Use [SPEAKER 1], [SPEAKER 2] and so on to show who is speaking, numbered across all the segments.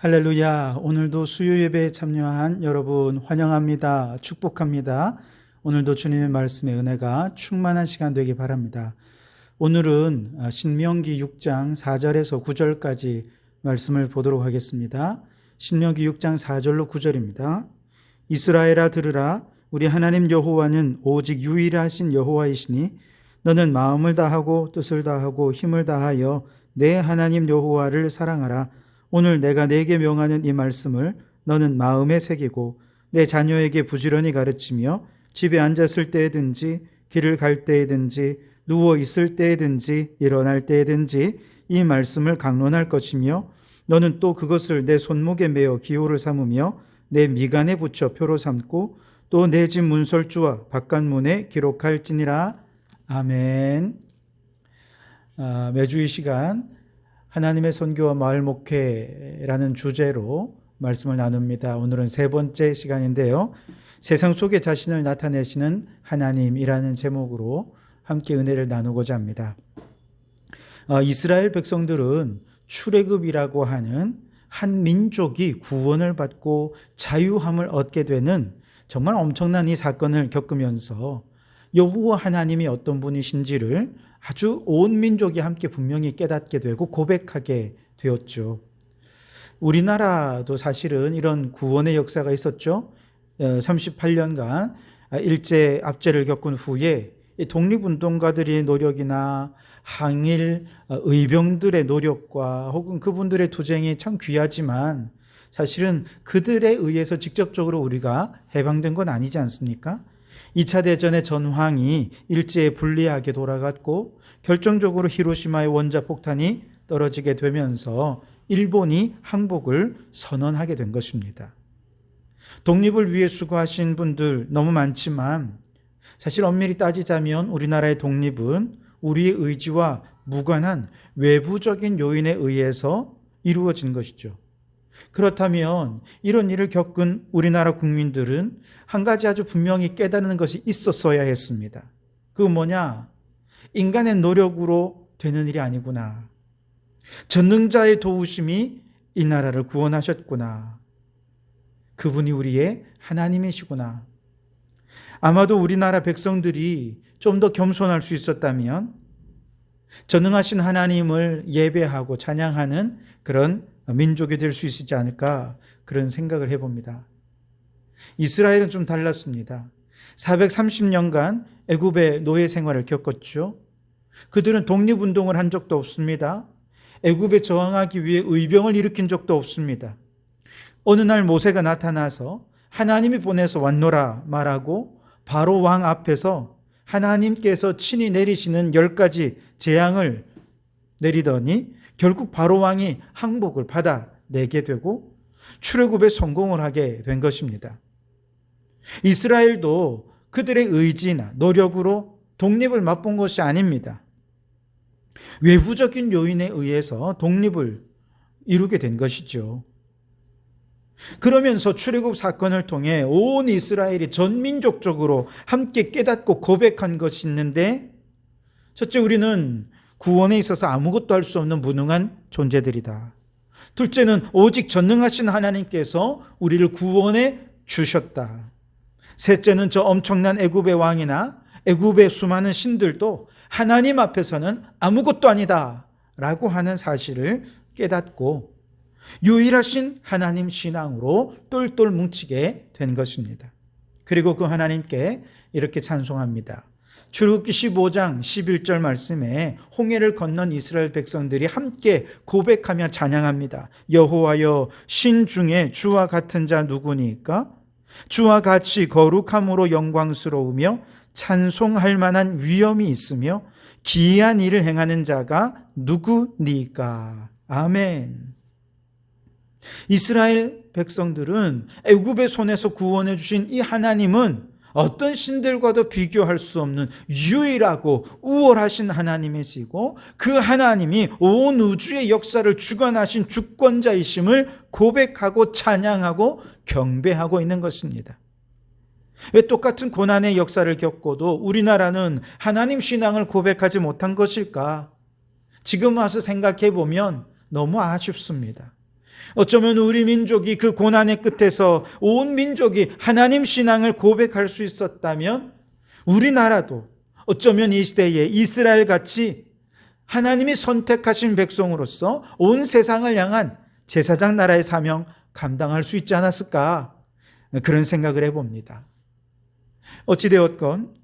[SPEAKER 1] 할렐루야. 오늘도 수요 예배에 참여한 여러분 환영합니다. 축복합니다. 오늘도 주님의 말씀의 은혜가 충만한 시간 되기 바랍니다. 오늘은 신명기 6장 4절에서 9절까지 말씀을 보도록 하겠습니다. 신명기 6장 4절로 9절입니다. 이스라엘아 들으라. 우리 하나님 여호와는 오직 유일하신 여호와이시니 너는 마음을 다하고 뜻을 다하고 힘을 다하여 내 하나님 여호와를 사랑하라. 오늘 내가 네게 명하는 이 말씀을 너는 마음에 새기고 내 자녀에게 부지런히 가르치며 집에 앉았을 때에든지 길을 갈 때에든지 누워 있을 때에든지 일어날 때에든지 이 말씀을 강론할 것이며 너는 또 그것을 내 손목에 매어 기호를 삼으며 내 미간에 붙여 표로 삼고 또 내 집 문설주와 바깥문에 기록할지니라. 아멘. 매주 이 시간 하나님의 선교와 마을 목회라는 주제로 말씀을 나눕니다. 오늘은 세 번째 시간인데요. 세상 속에 자신을 나타내시는 하나님이라는 제목으로 함께 은혜를 나누고자 합니다. 이스라엘 백성들은 출애굽이라고 하는 한 민족이 구원을 받고 자유함을 얻게 되는 정말 엄청난 이 사건을 겪으면서 여호와 하나님이 어떤 분이신지를 아주 온 민족이 함께 분명히 깨닫게 되고 고백하게 되었죠. 우리나라도 사실은 이런 구원의 역사가 있었죠. 38년간 일제 압제를 겪은 후에 독립운동가들의 노력이나 항일 의병들의 노력과 혹은 그분들의 투쟁이 참 귀하지만 사실은 그들에 의해서 직접적으로 우리가 해방된 건 아니지 않습니까? 2차 대전의 전황이 일제에 불리하게 돌아갔고 결정적으로 히로시마의 원자폭탄이 떨어지게 되면서 일본이 항복을 선언하게 된 것입니다. 독립을 위해 수고하신 분들 너무 많지만 사실 엄밀히 따지자면 우리나라의 독립은 우리의 의지와 무관한 외부적인 요인에 의해서 이루어진 것이죠. 그렇다면 이런 일을 겪은 우리나라 국민들은 한 가지 아주 분명히 깨닫는 것이 있었어야 했습니다. 그건 뭐냐? 인간의 노력으로 되는 일이 아니구나. 전능자의 도우심이 이 나라를 구원하셨구나. 그분이 우리의 하나님이시구나. 아마도 우리나라 백성들이 좀 더 겸손할 수 있었다면 전능하신 하나님을 예배하고 찬양하는 그런 민족이 될 수 있지 않을까 그런 생각을 해봅니다. 이스라엘은 좀 달랐습니다. 430년간 애굽의 노예 생활을 겪었죠. 그들은 독립운동을 한 적도 없습니다. 애굽에 저항하기 위해 의병을 일으킨 적도 없습니다. 어느 날 모세가 나타나서 하나님이 보내서 왔노라 말하고 바로 왕 앞에서 하나님께서 친히 내리시는 10가지 재앙을 내리더니 결국 바로 왕이 항복을 받아내게 되고 출애굽에 성공을 하게 된 것입니다. 이스라엘도 그들의 의지나 노력으로 독립을 맛본 것이 아닙니다. 외부적인 요인에 의해서 독립을 이루게 된 것이죠. 그러면서 출애굽 사건을 통해 온 이스라엘이 전민족적으로 함께 깨닫고 고백한 것이 있는데, 첫째, 우리는 구원에 있어서 아무것도 할 수 없는 무능한 존재들이다. 둘째는 오직 전능하신 하나님께서 우리를 구원해 주셨다. 셋째는 저 엄청난 애굽의 왕이나 애굽의 수많은 신들도 하나님 앞에서는 아무것도 아니다 라고 하는 사실을 깨닫고 유일하신 하나님 신앙으로 똘똘 뭉치게 된 것입니다. 그리고 그 하나님께 이렇게 찬송합니다. 출애굽기 15장 11절 말씀에 홍해를 건넌 이스라엘 백성들이 함께 고백하며 찬양합니다. 여호와여, 신 중에 주와 같은 자 누구니까? 주와 같이 거룩함으로 영광스러우며 찬송할 만한 위엄이 있으며 기이한 일을 행하는 자가 누구니까? 아멘. 이스라엘 백성들은 애굽의 손에서 구원해 주신 이 하나님은 어떤 신들과도 비교할 수 없는 유일하고 우월하신 하나님이시고 그 하나님이 온 우주의 역사를 주관하신 주권자이심을 고백하고 찬양하고 경배하고 있는 것입니다. 왜 똑같은 고난의 역사를 겪고도 우리나라는 하나님 신앙을 고백하지 못한 것일까? 지금 와서 생각해 보면 너무 아쉽습니다. 어쩌면 우리 민족이 그 고난의 끝에서 온 민족이 하나님 신앙을 고백할 수 있었다면 우리나라도 어쩌면 이 시대에 이스라엘 같이 하나님이 선택하신 백성으로서 온 세상을 향한 제사장 나라의 사명 감당할 수 있지 않았을까, 그런 생각을 해봅니다. 어찌되었건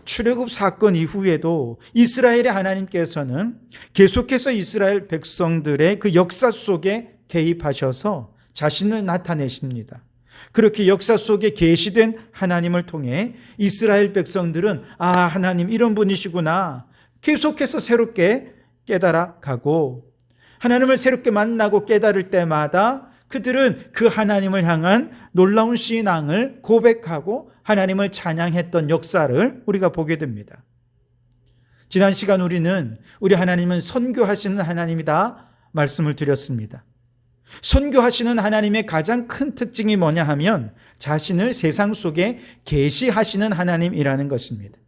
[SPEAKER 1] 출애굽 사건 이후에도 이스라엘의 하나님께서는 계속해서 이스라엘 백성들의 그 역사 속에 개입하셔서 자신을 나타내십니다. 그렇게 역사 속에 계시된 하나님을 통해 이스라엘 백성들은 하나님 이런 분이시구나 계속해서 새롭게 깨달아 가고, 하나님을 새롭게 만나고 깨달을 때마다 그들은 그 하나님을 향한 놀라운 신앙을 고백하고 하나님을 찬양했던 역사를 우리가 보게 됩니다. 지난 시간 우리는 우리 하나님은 선교하시는 하나님이다 말씀을 드렸습니다. 선교하시는 하나님의 가장 큰 특징이 뭐냐 하면 자신을 세상 속에 계시하시는 하나님이라는 것입니다.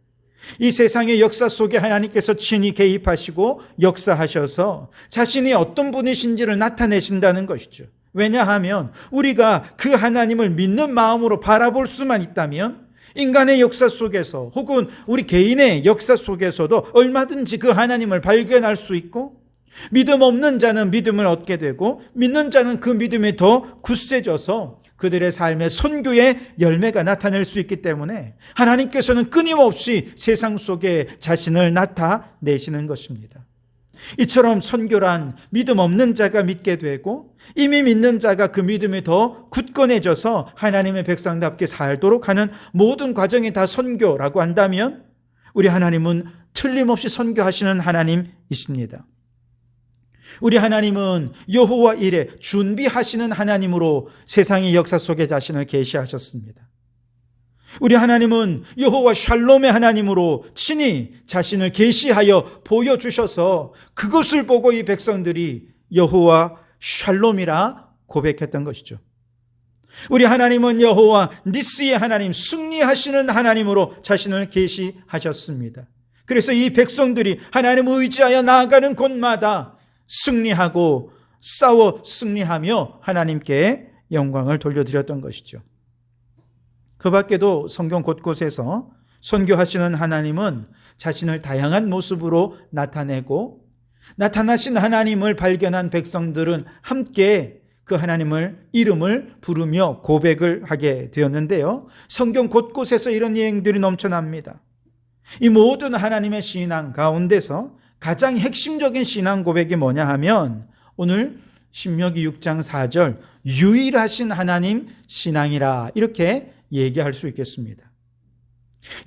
[SPEAKER 1] 이 세상의 역사 속에 하나님께서 친히 개입하시고 역사하셔서 자신이 어떤 분이신지를 나타내신다는 것이죠. 왜냐하면 우리가 그 하나님을 믿는 마음으로 바라볼 수만 있다면 인간의 역사 속에서 혹은 우리 개인의 역사 속에서도 얼마든지 그 하나님을 발견할 수 있고, 믿음 없는 자는 믿음을 얻게 되고 믿는 자는 그 믿음이 더 굳세져서 그들의 삶의 선교의 열매가 나타낼 수 있기 때문에 하나님께서는 끊임없이 세상 속에 자신을 나타내시는 것입니다. 이처럼 선교란 믿음 없는 자가 믿게 되고 이미 믿는 자가 그 믿음이 더 굳건해져서 하나님의 백성답게 살도록 하는 모든 과정이 다 선교라고 한다면 우리 하나님은 틀림없이 선교하시는 하나님이십니다. 우리 하나님은 여호와 이레 준비하시는 하나님으로 세상의 역사 속에 자신을 계시하셨습니다. 우리 하나님은 여호와 샬롬의 하나님으로 친히 자신을 계시하여 보여주셔서 그것을 보고 이 백성들이 여호와 샬롬이라 고백했던 것이죠. 우리 하나님은 여호와 니스의 하나님, 승리하시는 하나님으로 자신을 계시하셨습니다. 그래서 이 백성들이 하나님을 의지하여 나아가는 곳마다 승리하고 싸워 승리하며 하나님께 영광을 돌려드렸던 것이죠. 그 밖에도 성경 곳곳에서 선교하시는 하나님은 자신을 다양한 모습으로 나타내고, 나타나신 하나님을 발견한 백성들은 함께 그 하나님을 이름을 부르며 고백을 하게 되었는데요. 성경 곳곳에서 이런 예행들이 넘쳐납니다. 이 모든 하나님의 신앙 가운데서 가장 핵심적인 신앙 고백이 뭐냐 하면 오늘 신명기 6장 4절 유일하신 하나님 신앙이라 이렇게 얘기할 수 있겠습니다.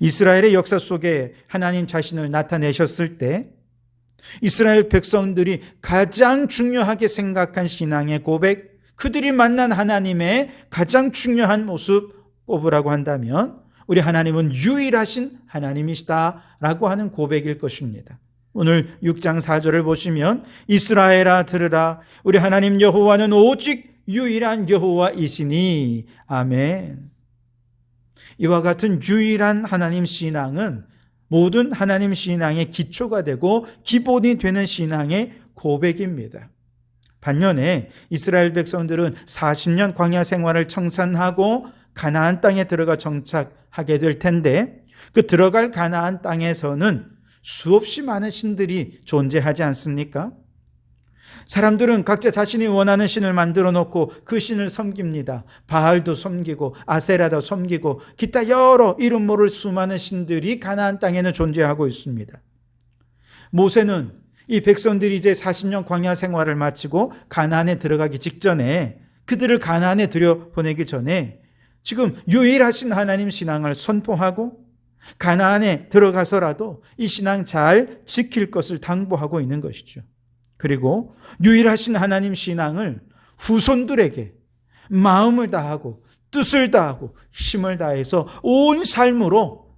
[SPEAKER 1] 이스라엘의 역사 속에 하나님 자신을 나타내셨을 때 이스라엘 백성들이 가장 중요하게 생각한 신앙의 고백, 그들이 만난 하나님의 가장 중요한 모습 꼽으라고 한다면 우리 하나님은 유일하신 하나님이시다라고 하는 고백일 것입니다. 오늘 6장 4절을 보시면 이스라엘아 들으라 우리 하나님 여호와는 오직 유일한 여호와이시니 아멘. 이와 같은 유일한 하나님 신앙은 모든 하나님 신앙의 기초가 되고 기본이 되는 신앙의 고백입니다. 반면에 이스라엘 백성들은 40년 광야 생활을 청산하고 가나안 땅에 들어가 정착하게 될 텐데 그 들어갈 가나안 땅에서는 수없이 많은 신들이 존재하지 않습니까? 사람들은 각자 자신이 원하는 신을 만들어 놓고 그 신을 섬깁니다. 바알도 섬기고 아세라도 섬기고 기타 여러 이름 모를 수많은 신들이 가나안 땅에는 존재하고 있습니다. 모세는 이 백성들이 이제 40년 광야 생활을 마치고 가나안에 들어가기 직전에 그들을 가나안에 들여보내기 전에 지금 유일하신 하나님 신앙을 선포하고 가나안에 들어가서라도 이 신앙 잘 지킬 것을 당부하고 있는 것이죠. 그리고 유일하신 하나님 신앙을 후손들에게 마음을 다하고 뜻을 다하고 힘을 다해서 온 삶으로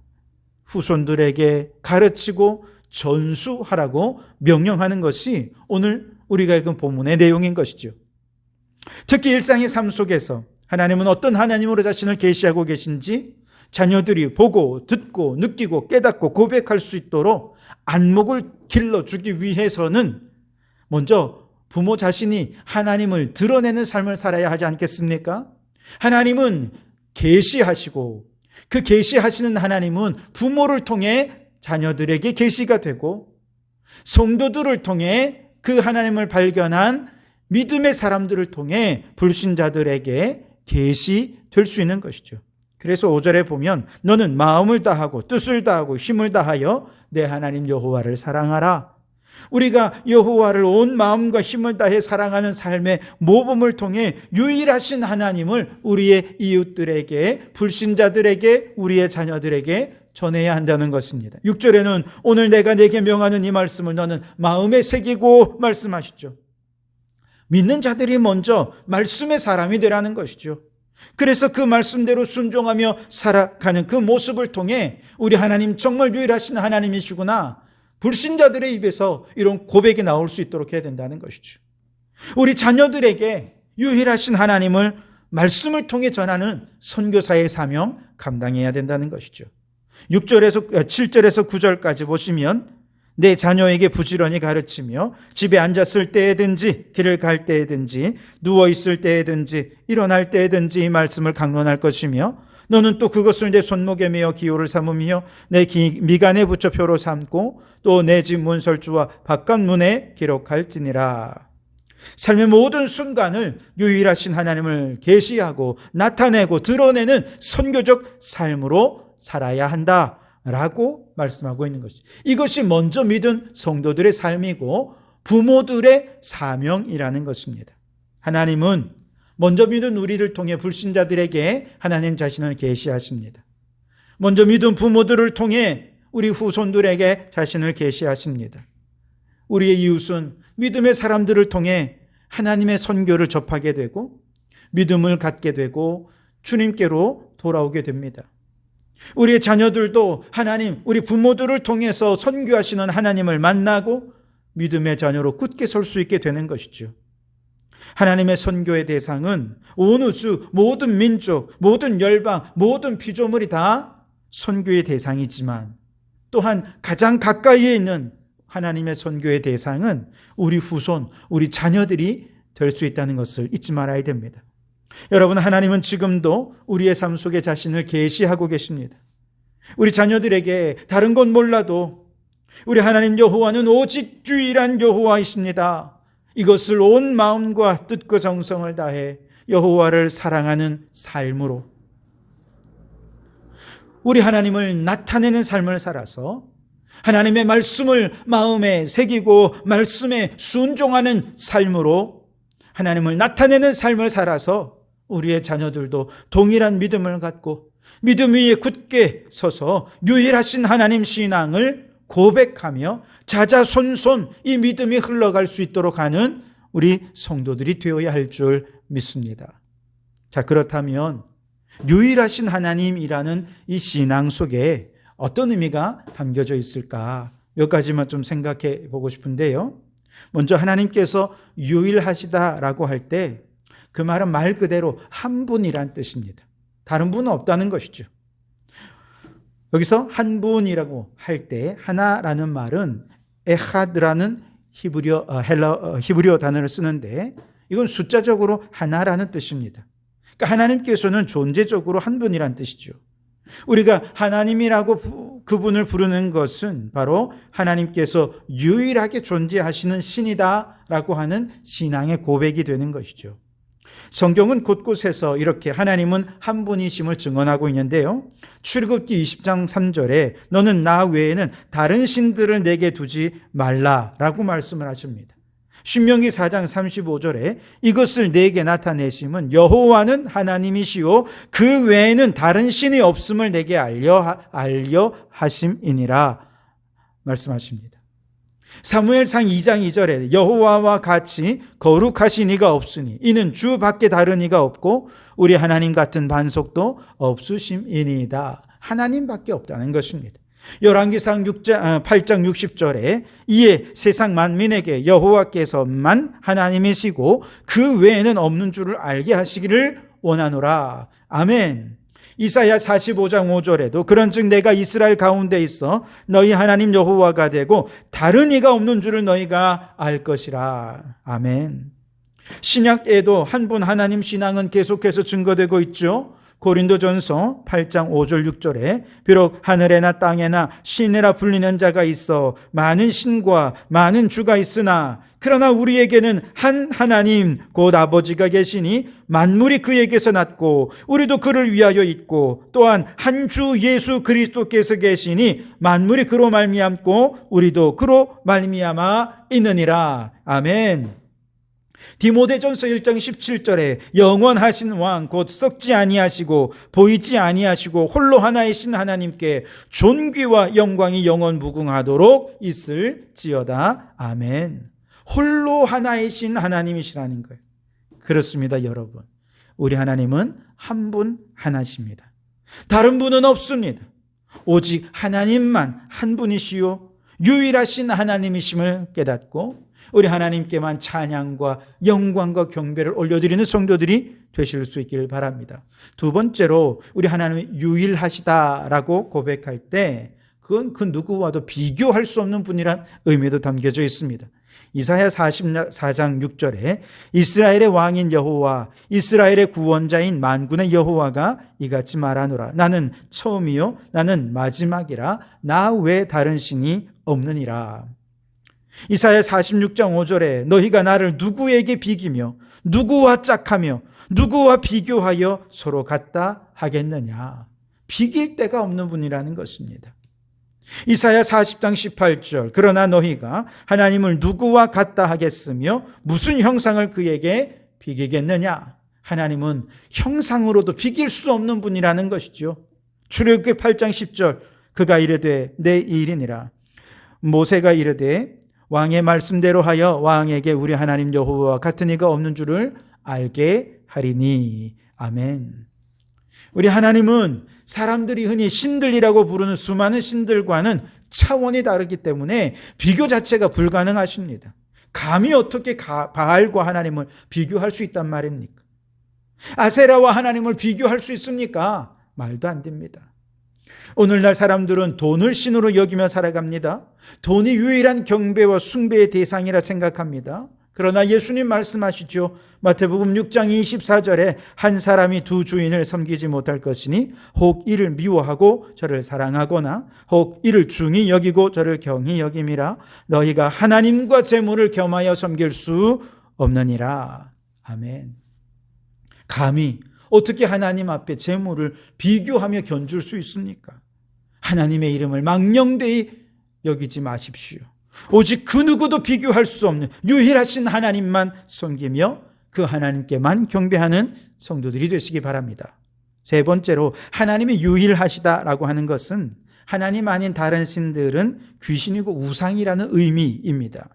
[SPEAKER 1] 후손들에게 가르치고 전수하라고 명령하는 것이 오늘 우리가 읽은 본문의 내용인 것이죠. 특히 일상의 삶 속에서 하나님은 어떤 하나님으로 자신을 계시하고 계신지 자녀들이 보고 듣고 느끼고 깨닫고 고백할 수 있도록 안목을 길러주기 위해서는 먼저 부모 자신이 하나님을 드러내는 삶을 살아야 하지 않겠습니까? 하나님은 계시하시고 그 계시하시는 하나님은 부모를 통해 자녀들에게 계시가 되고 성도들을 통해 그 하나님을 발견한 믿음의 사람들을 통해 불신자들에게 계시될 수 있는 것이죠. 그래서 5절에 보면 너는 마음을 다하고 뜻을 다하고 힘을 다하여 내 하나님 여호와를 사랑하라. 우리가 여호와를 온 마음과 힘을 다해 사랑하는 삶의 모범을 통해 유일하신 하나님을 우리의 이웃들에게, 불신자들에게, 우리의 자녀들에게 전해야 한다는 것입니다. 6절에는 오늘 내가 내게 명하는 이 말씀을 너는 마음에 새기고 말씀하시죠. 믿는 자들이 먼저 말씀의 사람이 되라는 것이죠. 그래서 그 말씀대로 순종하며 살아가는 그 모습을 통해 우리 하나님 정말 유일하신 하나님이시구나, 불신자들의 입에서 이런 고백이 나올 수 있도록 해야 된다는 것이죠. 우리 자녀들에게 유일하신 하나님을 말씀을 통해 전하는 선교사의 사명 감당해야 된다는 것이죠. 7절에서 9절까지 보시면 내 자녀에게 부지런히 가르치며 집에 앉았을 때에든지 길을 갈 때에든지 누워있을 때에든지 일어날 때에든지 이 말씀을 강론할 것이며 너는 또 그것을 내 손목에 메어 기호를 삼으며 내 미간에 붙여 표로 삼고 또 내 집 문설주와 바깥문에 기록할지니라. 삶의 모든 순간을 유일하신 하나님을 계시하고 나타내고 드러내는 선교적 삶으로 살아야 한다라고 말씀하고 있는 것이죠. 이것이 먼저 믿은 성도들의 삶이고 부모들의 사명이라는 것입니다. 하나님은 먼저 믿은 우리를 통해 불신자들에게 하나님 자신을 계시하십니다. 먼저 믿은 부모들을 통해 우리 후손들에게 자신을 계시하십니다. 우리의 이웃은 믿음의 사람들을 통해 하나님의 선교를 접하게 되고 믿음을 갖게 되고 주님께로 돌아오게 됩니다. 우리의 자녀들도 하나님, 우리 부모들을 통해서 선교하시는 하나님을 만나고 믿음의 자녀로 굳게 설 수 있게 되는 것이죠. 하나님의 선교의 대상은 온 우주, 모든 민족, 모든 열방, 모든 피조물이 다 선교의 대상이지만 또한 가장 가까이에 있는 하나님의 선교의 대상은 우리 후손, 우리 자녀들이 될 수 있다는 것을 잊지 말아야 됩니다. 여러분, 하나님은 지금도 우리의 삶 속에 자신을 계시하고 계십니다. 우리 자녀들에게 다른 건 몰라도 우리 하나님 여호와는 오직 유일한 여호와이십니다. 이것을 온 마음과 뜻과 정성을 다해 여호와를 사랑하는 삶으로 우리 하나님을 나타내는 삶을 살아서 하나님의 말씀을 마음에 새기고 말씀에 순종하는 삶으로 하나님을 나타내는 삶을 살아서 우리의 자녀들도 동일한 믿음을 갖고 믿음 위에 굳게 서서 유일하신 하나님 신앙을 고백하며 자자손손 이 믿음이 흘러갈 수 있도록 하는 우리 성도들이 되어야 할 줄 믿습니다. 자, 그렇다면 유일하신 하나님이라는 이 신앙 속에 어떤 의미가 담겨져 있을까? 몇 가지만 좀 생각해 보고 싶은데요. 먼저 하나님께서 유일하시다라고 할 때 그 말은 말 그대로 한 분이란 뜻입니다. 다른 분은 없다는 것이죠. 여기서 한 분이라고 할 때 하나라는 말은 에하드라는 히브리어 단어를 쓰는데 이건 숫자적으로 하나라는 뜻입니다. 그러니까 하나님께서는 존재적으로 한 분이란 뜻이죠. 우리가 하나님이라고 그분을 부르는 것은 바로 하나님께서 유일하게 존재하시는 신이다라고 하는 신앙의 고백이 되는 것이죠. 성경은 곳곳에서 이렇게 하나님은 한 분이심을 증언하고 있는데요. 출애굽기 20장 3절에 너는 나 외에는 다른 신들을 내게 두지 말라라고 말씀을 하십니다. 신명기 4장 35절에 이것을 내게 나타내심은 여호와는 하나님이시오 그 외에는 다른 신이 없음을 내게 알려 하심이니라 말씀하십니다. 사무엘상 2장 2절에 여호와와 같이 거룩하신 이가 없으니 이는 주 밖에 다른 이가 없고 우리 하나님 같은 반석도 없으심이니이다. 하나님밖에 없다는 것입니다. 열왕기상 8장 60절에 이에 세상 만민에게 여호와께서만 하나님이시고 그 외에는 없는 줄을 알게 하시기를 원하노라. 아멘. 이사야 45장 5절에도 그런즉 내가 이스라엘 가운데 있어 너희 하나님 여호와가 되고 다른 이가 없는 줄을 너희가 알 것이라. 아멘. 신약 때에도 한 분 하나님 신앙은 계속해서 증거되고 있죠. 고린도전서 8장 5절 6절에 비록 하늘에나 땅에나 신이라 불리는 자가 있어 많은 신과 많은 주가 있으나 그러나 우리에게는 한 하나님 곧 아버지가 계시니 만물이 그에게서 났고 우리도 그를 위하여 있고 또한 한 주 예수 그리스도께서 계시니 만물이 그로 말미암고 우리도 그로 말미암아 있느니라. 아멘. 디모데전서 1장 17절에 영원하신 왕 곧 썩지 아니하시고 보이지 아니하시고 홀로 하나이신 하나님께 존귀와 영광이 영원 무궁하도록 있을지어다. 아멘. 홀로 하나이신 하나님이시라는 거예요. 그렇습니다, 여러분. 우리 하나님은 한 분 하나십니다. 다른 분은 없습니다. 오직 하나님만 한 분이시요 유일하신 하나님이심을 깨닫고 우리 하나님께만 찬양과 영광과 경배를 올려드리는 성도들이 되실 수 있기를 바랍니다. 두 번째로 우리 하나님이 유일하시다라고 고백할 때 그건 그 누구와도 비교할 수 없는 분이란 의미도 담겨져 있습니다. 이사야 44장 6절에 이스라엘의 왕인 여호와 이스라엘의 구원자인 만군의 여호와가 이같이 말하노라. 나는 처음이요 나는 마지막이라 나 외 다른 신이 없느니라. 이사야 46장 5절에 너희가 나를 누구에게 비기며 누구와 짝하며 누구와 비교하여 서로 같다 하겠느냐. 비길 데가 없는 분이라는 것입니다. 이사야 40장 18절 그러나 너희가 하나님을 누구와 같다 하겠으며 무슨 형상을 그에게 비기겠느냐. 하나님은 형상으로도 비길 수 없는 분이라는 것이죠. 출애굽기 8장 10절 그가 이르되 내 일이니라. 모세가 이르되 왕의 말씀대로 하여 왕에게 우리 하나님 여호와와 같은 이가 없는 줄을 알게 하리니. 아멘. 우리 하나님은 사람들이 흔히 신들이라고 부르는 수많은 신들과는 차원이 다르기 때문에 비교 자체가 불가능하십니다. 감히 어떻게 바알과 하나님을 비교할 수 있단 말입니까? 아세라와 하나님을 비교할 수 있습니까? 말도 안 됩니다. 오늘날 사람들은 돈을 신으로 여기며 살아갑니다. 돈이 유일한 경배와 숭배의 대상이라 생각합니다. 그러나 예수님 말씀하시죠. 마태복음 6장 24절에 한 사람이 두 주인을 섬기지 못할 것이니 혹 이를 미워하고 저를 사랑하거나 혹 이를 중히 여기고 저를 경히 여김이라. 너희가 하나님과 재물을 겸하여 섬길 수 없느니라. 아멘. 감히 어떻게 하나님 앞에 재물을 비교하며 견줄 수 있습니까? 하나님의 이름을 망령되이 여기지 마십시오. 오직 그 누구도 비교할 수 없는 유일하신 하나님만 섬기며 그 하나님께만 경배하는 성도들이 되시기 바랍니다. 세 번째로 하나님이 유일하시다라고 하는 것은 하나님 아닌 다른 신들은 귀신이고 우상이라는 의미입니다.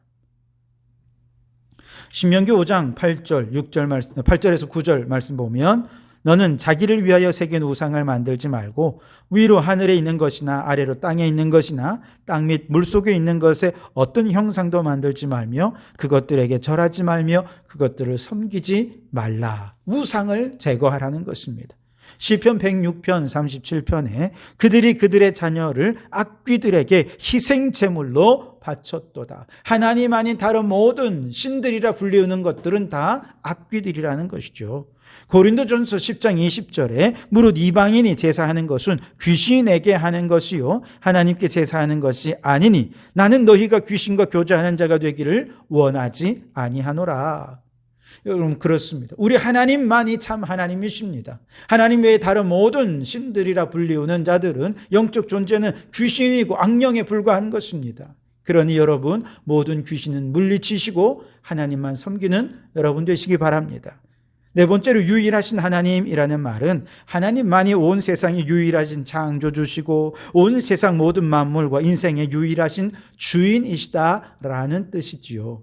[SPEAKER 1] 신명기 5장 8절에서 9절 말씀 보면 너는 자기를 위하여 새긴 우상을 만들지 말고 위로 하늘에 있는 것이나 아래로 땅에 있는 것이나 땅 및 물속에 있는 것에 어떤 형상도 만들지 말며 그것들에게 절하지 말며 그것들을 섬기지 말라. 우상을 제거하라는 것입니다. 시편 106편 37편에 그들이 그들의 자녀를 악귀들에게 희생제물로 바쳤도다. 하나님 아닌 다른 모든 신들이라 불리우는 것들은 다 악귀들이라는 것이죠. 고린도전서 10장 20절에 무릇 이방인이 제사하는 것은 귀신에게 하는 것이요 하나님께 제사하는 것이 아니니 나는 너희가 귀신과 교제하는 자가 되기를 원하지 아니하노라. 여러분 그렇습니다. 우리 하나님만이 참 하나님이십니다. 하나님 외에 다른 모든 신들이라 불리우는 자들은 영적 존재는 귀신이고 악령에 불과한 것입니다. 그러니 여러분 모든 귀신은 물리치시고 하나님만 섬기는 여러분 되시기 바랍니다. 네 번째로 유일하신 하나님이라는 말은 하나님만이 온 세상의 유일하신 창조주시고 온 세상 모든 만물과 인생의 유일하신 주인이시다라는 뜻이지요.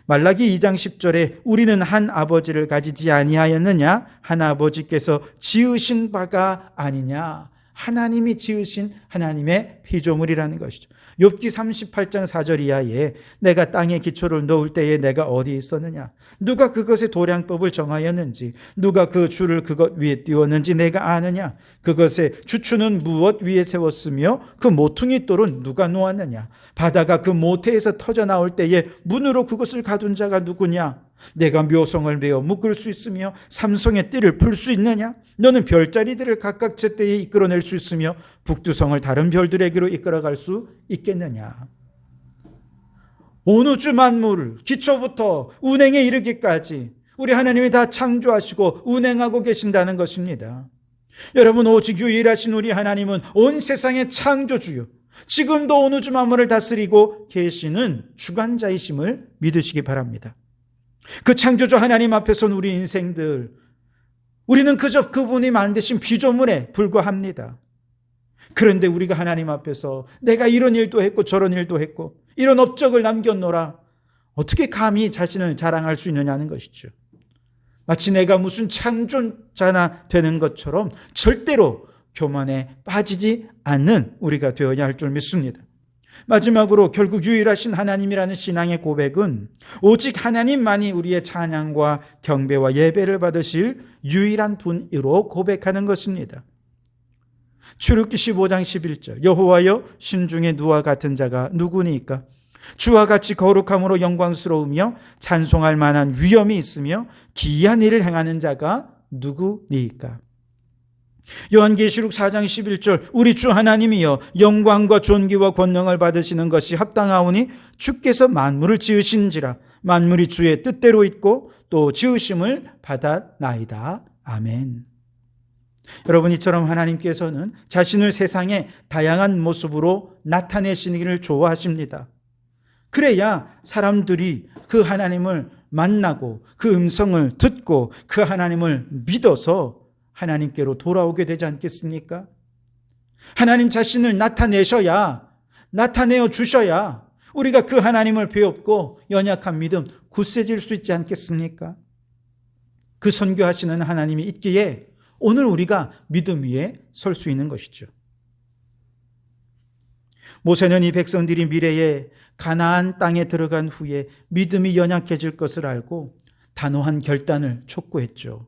[SPEAKER 1] 말라기 2장 10절에 우리는 한 아버지를 가지지 아니하였느냐? 한 아버지께서 지으신 바가 아니냐? 하나님이 지으신 하나님의 피조물이라는 것이죠. 욥기 38장 4절 이하에 내가 땅에 기초를 놓을 때에 내가 어디 있었느냐? 누가 그것의 도량법을 정하였는지, 누가 그 줄을 그것 위에 띄웠는지 내가 아느냐? 그것의 주추는 무엇 위에 세웠으며 그 모퉁이 돌은 누가 놓았느냐? 바다가 그 모태에서 터져 나올 때에 문으로 그것을 가둔 자가 누구냐? 내가 묘성을 베어 묶을 수 있으며 삼성의 띠를 풀 수 있느냐? 너는 별자리들을 각각 제때에 이끌어낼 수 있으며 북두성을 다른 별들에게로 이끌어갈 수 있겠느냐? 온 우주 만물을 기초부터 운행에 이르기까지 우리 하나님이 다 창조하시고 운행하고 계신다는 것입니다. 여러분, 오직 유일하신 우리 하나님은 온 세상의 창조주요, 지금도 온 우주 만물을 다스리고 계시는 주관자이심을 믿으시기 바랍니다. 그 창조주 하나님 앞에선 우리 인생들, 우리는 그저 그분이 만드신 피조물에 불과합니다. 그런데 우리가 하나님 앞에서 내가 이런 일도 했고 저런 일도 했고 이런 업적을 남겼노라, 어떻게 감히 자신을 자랑할 수 있느냐는 것이죠. 마치 내가 무슨 창조자나 되는 것처럼 절대로 교만에 빠지지 않는 우리가 되어야 할 줄 믿습니다. 마지막으로 결국 유일하신 하나님이라는 신앙의 고백은 오직 하나님만이 우리의 찬양과 경배와 예배를 받으실 유일한 분으로 고백하는 것입니다. 출애굽기 15장 11절 여호와여, 심중에 누와 같은 자가 누구니까? 주와 같이 거룩함으로 영광스러우며 찬송할 만한 위엄이 있으며 기이한 일을 행하는 자가 누구니까? 요한계시록 4장 11절 우리 주 하나님이여, 영광과 존귀와 권능을 받으시는 것이 합당하오니 주께서 만물을 지으신지라. 만물이 주의 뜻대로 있고 또 지으심을 받았나이다. 아멘. 여러분, 이처럼 하나님께서는 자신을 세상의 다양한 모습으로 나타내시기를 좋아하십니다. 그래야 사람들이 그 하나님을 만나고 그 음성을 듣고 그 하나님을 믿어서 하나님께로 돌아오게 되지 않겠습니까? 하나님 자신을 나타내어 주셔야 우리가 그 하나님을 배웠고 연약한 믿음 굳세질 수 있지 않겠습니까? 그 선교하시는 하나님이 있기에 오늘 우리가 믿음 위에 설 수 있는 것이죠. 모세는 이 백성들이 미래에 가나안 땅에 들어간 후에 믿음이 연약해질 것을 알고 단호한 결단을 촉구했죠.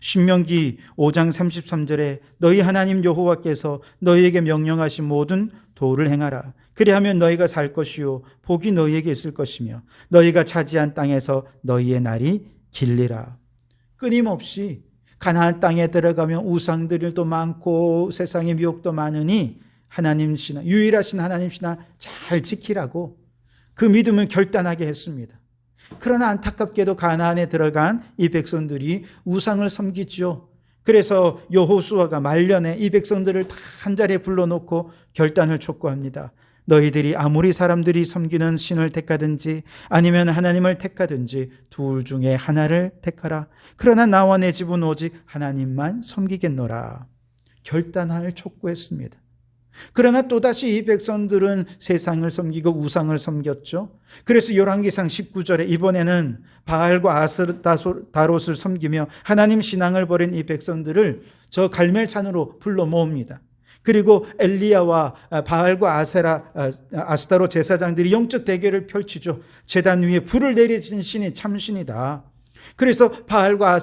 [SPEAKER 1] 신명기 5장 33절에 너희 하나님 여호와께서 너희에게 명령하신 모든 도를 행하라. 그리하면 너희가 살 것이요 복이 너희에게 있을 것이며 너희가 차지한 땅에서 너희의 날이 길리라. 끊임없이 가나안 땅에 들어가면 우상들도 많고 세상의 미혹도 많으니 하나님 신앙, 유일하신 하나님 신앙 잘 지키라고 그 믿음을 결단하게 했습니다. 그러나 안타깝게도 가나안에 들어간 이 백성들이 우상을 섬기죠. 그래서 여호수아가 말년에 이 백성들을 다 한자리에 불러놓고 결단을 촉구합니다. 너희들이 아무리 사람들이 섬기는 신을 택하든지 아니면 하나님을 택하든지 둘 중에 하나를 택하라. 그러나 나와 내 집은 오직 하나님만 섬기겠노라. 결단을 촉구했습니다. 그러나 또다시 이 백성들은 세상을 섬기고 우상을 섬겼죠. 그래서 열왕기상 19절에 이번에는 바알과 아스타롯을 섬기며 하나님 신앙을 버린 이 백성들을 저 갈멜산으로 불러 모읍니다. 그리고 엘리야와 바알과 아스타롯 제사장들이 영적 대결을 펼치죠. 제단 위에 불을 내리신 신이 참신이다. 그래서 바알과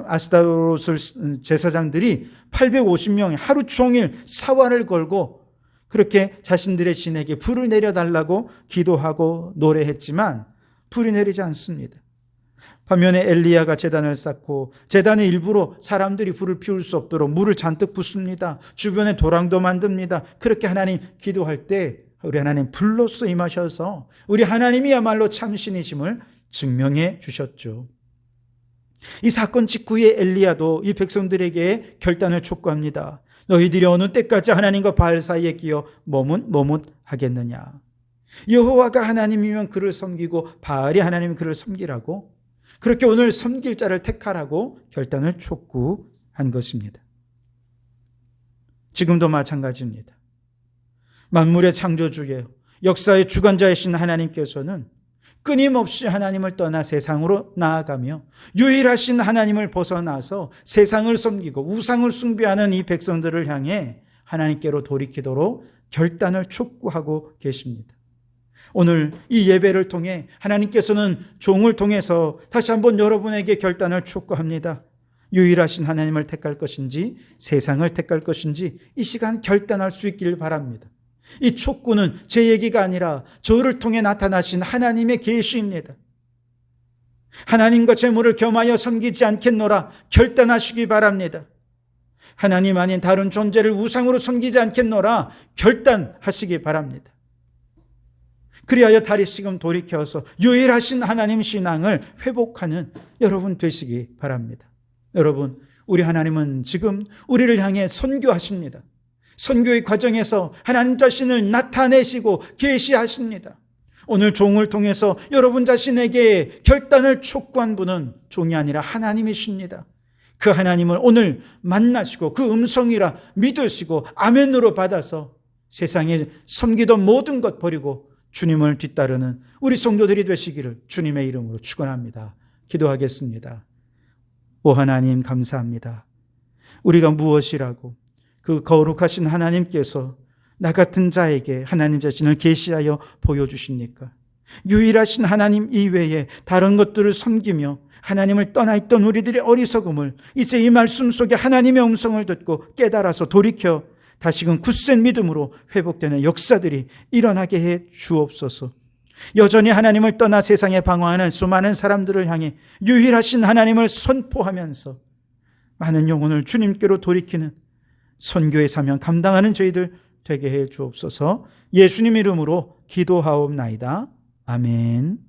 [SPEAKER 1] 아스타롯을 제사장들이 850명이 하루 종일 사활을 걸고 그렇게 자신들의 신에게 불을 내려달라고 기도하고 노래했지만 불이 내리지 않습니다. 반면에 엘리야가 제단을 쌓고 제단의 일부로 사람들이 불을 피울 수 없도록 물을 잔뜩 붓습니다. 주변에 도랑도 만듭니다. 그렇게 하나님 기도할 때 우리 하나님 불로써 임하셔서 우리 하나님이야말로 참신이심을 증명해 주셨죠. 이 사건 직후에 엘리야도 이 백성들에게 결단을 촉구합니다. 너희들이 어느 때까지 하나님과 바알 사이에 끼어 머뭇하겠느냐. 여호와가 하나님이면 그를 섬기고 바알이 하나님이 그를 섬기라고, 그렇게 오늘 섬길 자를 택하라고 결단을 촉구한 것입니다. 지금도 마찬가지입니다. 만물의 창조주예요. 역사의 주관자이신 하나님께서는 끊임없이 하나님을 떠나 세상으로 나아가며 유일하신 하나님을 벗어나서 세상을 섬기고 우상을 숭배하는 이 백성들을 향해 하나님께로 돌이키도록 결단을 촉구하고 계십니다. 오늘 이 예배를 통해 하나님께서는 종을 통해서 다시 한번 여러분에게 결단을 촉구합니다. 유일하신 하나님을 택할 것인지 세상을 택할 것인지 이 시간 결단할 수 있기를 바랍니다. 이 촉구는 제 얘기가 아니라 저를 통해 나타나신 하나님의 계시입니다. 하나님과 재물을 겸하여 섬기지 않겠노라 결단하시기 바랍니다. 하나님 아닌 다른 존재를 우상으로 섬기지 않겠노라 결단하시기 바랍니다. 그리하여 다시금 돌이켜서 유일하신 하나님 신앙을 회복하는 여러분 되시기 바랍니다. 여러분, 우리 하나님은 지금 우리를 향해 선교하십니다. 선교의 과정에서 하나님 자신을 나타내시고 계시하십니다. 오늘 종을 통해서 여러분 자신에게 결단을 촉구한 분은 종이 아니라 하나님이십니다. 그 하나님을 오늘 만나시고 그 음성이라 믿으시고 아멘으로 받아서 세상에 섬기던 모든 것 버리고 주님을 뒤따르는 우리 성도들이 되시기를 주님의 이름으로 축원합니다. 기도하겠습니다. 오 하나님 감사합니다. 우리가 무엇이라고 그 거룩하신 하나님께서 나 같은 자에게 하나님 자신을 계시하여 보여주십니까? 유일하신 하나님 이외에 다른 것들을 섬기며 하나님을 떠나 있던 우리들의 어리석음을 이제 이 말씀 속에 하나님의 음성을 듣고 깨달아서 돌이켜 다시금 굳센 믿음으로 회복되는 역사들이 일어나게 해 주옵소서. 여전히 하나님을 떠나 세상에 방황하는 수많은 사람들을 향해 유일하신 하나님을 선포하면서 많은 영혼을 주님께로 돌이키는 선교의 사명 감당하는 저희들 되게 해 주옵소서. 예수님 이름으로 기도하옵나이다. 아멘.